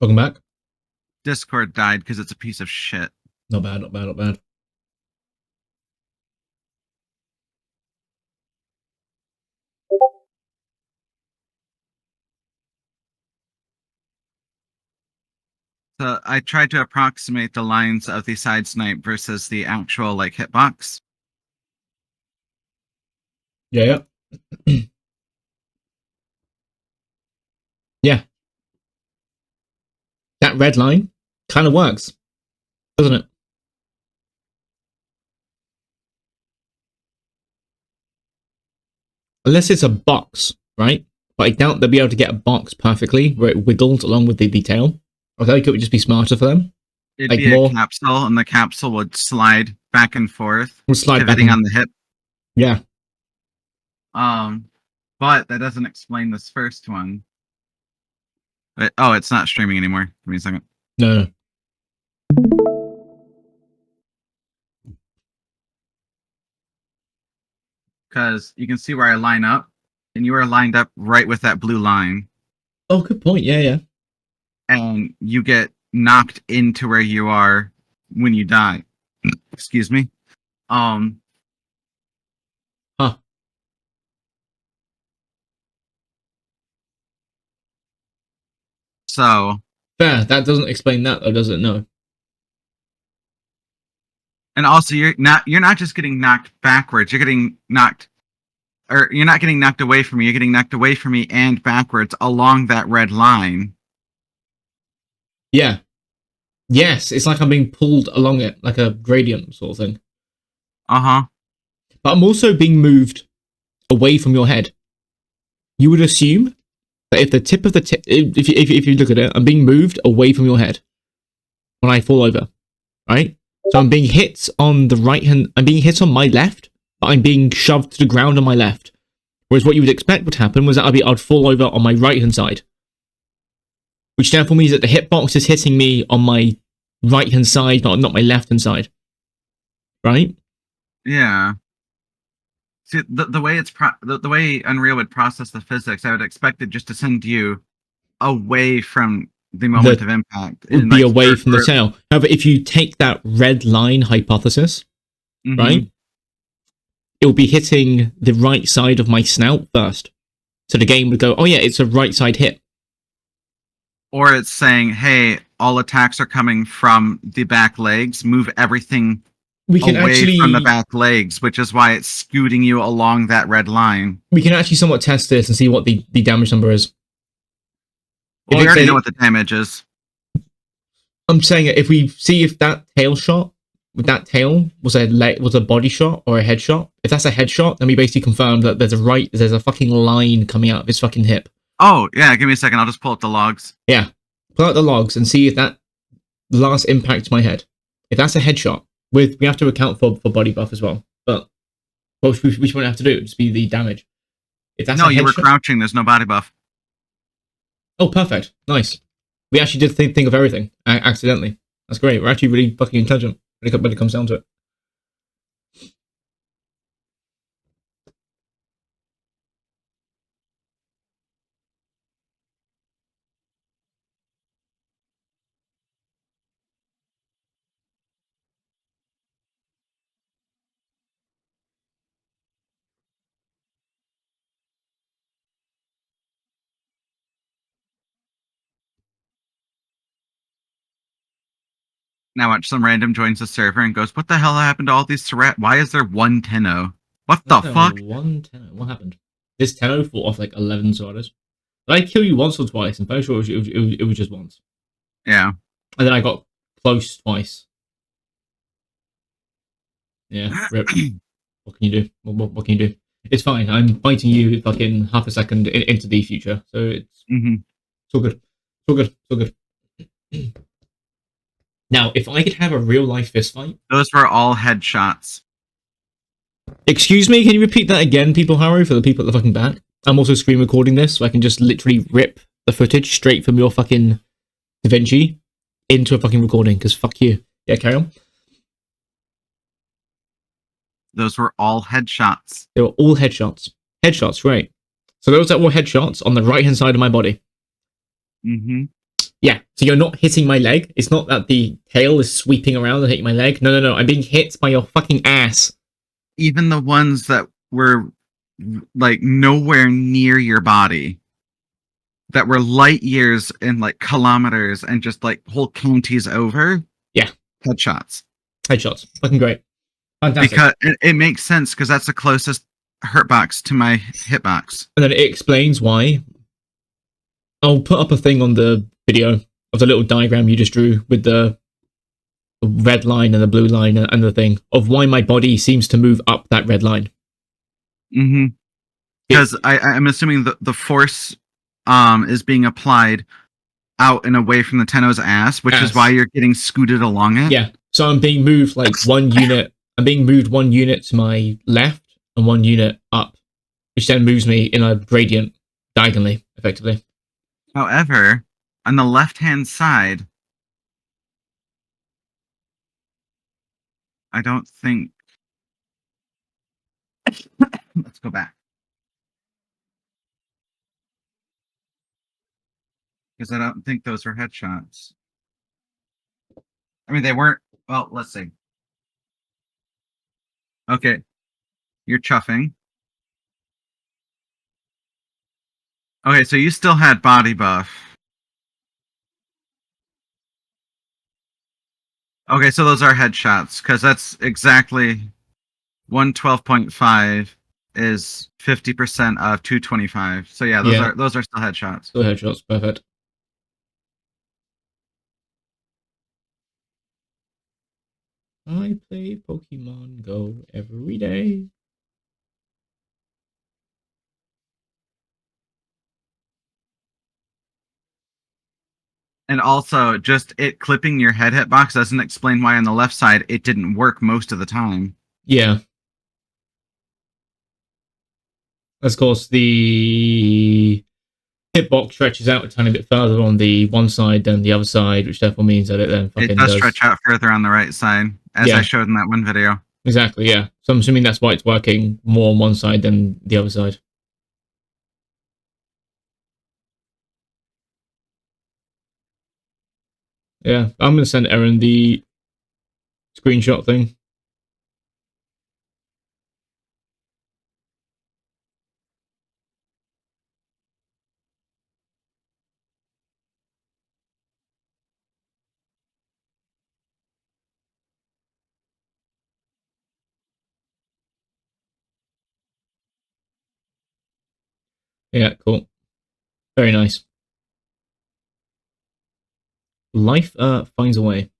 Welcome back. Discord died because it's a piece of shit. Not bad, not bad, not bad. So I tried to approximate the lines of the side snipe versus the actual like hitbox. Yeah. Yeah. That red line kind of works, doesn't it? Unless it's a box, right? But I doubt they'll be able to get a box perfectly where it wiggles along with the detail. I think it would just be smarter for them. It'd like be a capsule, and the capsule would slide back and forth, pivoting on the hip. Yeah. But that doesn't explain this first one. Oh, it's not streaming anymore. Give me a second. No. Because you can see where I line up, and you are lined up right with that blue line. Oh, good point. Yeah. And you get knocked into where you are when you die. Excuse me. Huh. So fair. That doesn't explain that, though, does it? No. And also, you're not just getting knocked backwards. You're getting knocked, or you're not getting knocked away from me. You're getting knocked away from me and backwards along that red line. Yeah. Yes, it's like I'm being pulled along it, like a gradient sort of thing. Uh-huh. But I'm also being moved away from your head. You would assume that if the tip of the tip, if you look at it, I'm being moved away from your head when I fall over, right? So I'm being hit on the right hand, I'm being hit on my left, but I'm being shoved to the ground on my left. Whereas what you would expect would happen was that I'd fall over on my right hand side. Which therefore means that the hitbox is hitting me on my right hand side, not my left hand side. Right? Yeah. See, the way the way Unreal would process the physics, I would expect it just to send you away from the moment of impact. It would be away from the tail. However, if you take that red line hypothesis, right, it will be hitting the right side of my snout first. So the game would go, oh yeah, it's a right side hit. Or it's saying, hey, all attacks are coming from the back legs. Move everything away from the back legs, which is why it's scooting you along that red line. We can actually somewhat test this and see what the damage number is. Well, we already know what the damage is. I'm saying if we see if that tail shot with that tail was a body shot or a headshot. If that's a headshot, then we basically confirm that there's a fucking line coming out of his fucking hip. Oh, yeah, give me a second. I'll just pull up the logs. Yeah. Pull out the logs and see if that last impacts my head. If that's a headshot, we have to account for body buff as well. But which we won't have to do, just be the damage. If that's you were crouching, there's no body buff. Oh, perfect. Nice. We actually did think of everything, accidentally. That's great. We're actually really fucking intelligent when it comes down to it. Now watch some random joins the server and goes, what the hell happened to all these Surratt? Why is there one teno? What the fuck? One teno? What happened? This teno fought off like 11 sorters. Did I kill you once or twice? I'm very sure it was just once. Yeah. And then I got close twice. Yeah, rip. What can you do? What can you do? It's fine. I'm fighting you fucking half a second into the future. So it's, it's all good. It's all good. It's all good. Now, if I could have a real life fist fight. Those were all headshots. Excuse me, can you repeat that again, people, Harrow, for the people at the fucking back? I'm also screen recording this, so I can just literally rip the footage straight from your fucking DaVinci into a fucking recording, because fuck you. Yeah, carry on. Those were all headshots. They were all headshots. Headshots, right. So those that were headshots on the right-hand side of my body. Yeah, so you're not hitting my leg. It's not that the tail is sweeping around and hitting my leg. No. I'm being hit by your fucking ass. Even the ones that were like nowhere near your body, that were light years and like kilometers and just like whole counties over. Yeah. Headshots. Headshots. Fucking great. Fantastic. Because it makes sense because that's the closest hurt box to my hitbox. And then it explains why. I'll put up a thing on the video of the little diagram you just drew with the red line and the blue line and the thing of why my body seems to move up that red line. Mm-hmm. Because I'm assuming the force is being applied out and away from the teno's ass, which is why you're getting scooted along it. Yeah. So I'm being moved like one unit. I'm being moved one unit to my left and one unit up, which then moves me in a gradient diagonally, effectively. However, on the left-hand side, I don't think... Let's go back. Because I don't think those were headshots. I mean, they weren't... Well, let's see. Okay. You're chuffing. Okay, so you still had body buff. Okay, so those are headshots, because that's exactly 112.5 is 50% of 225. So yeah, those are still headshots. Still headshots, perfect. I play Pokemon Go every day. And also, just it clipping your head hitbox doesn't explain why on the left side it didn't work most of the time. Yeah. Of course, the hitbox stretches out a tiny bit further on the one side than the other side, which therefore means that it then fucking does stretch out further on the right side, as I showed in that one video. Exactly, yeah. So I'm assuming that's why it's working more on one side than the other side. Yeah, I'm going to send Erin the screenshot thing. Yeah, cool. Very nice. Life finds a way.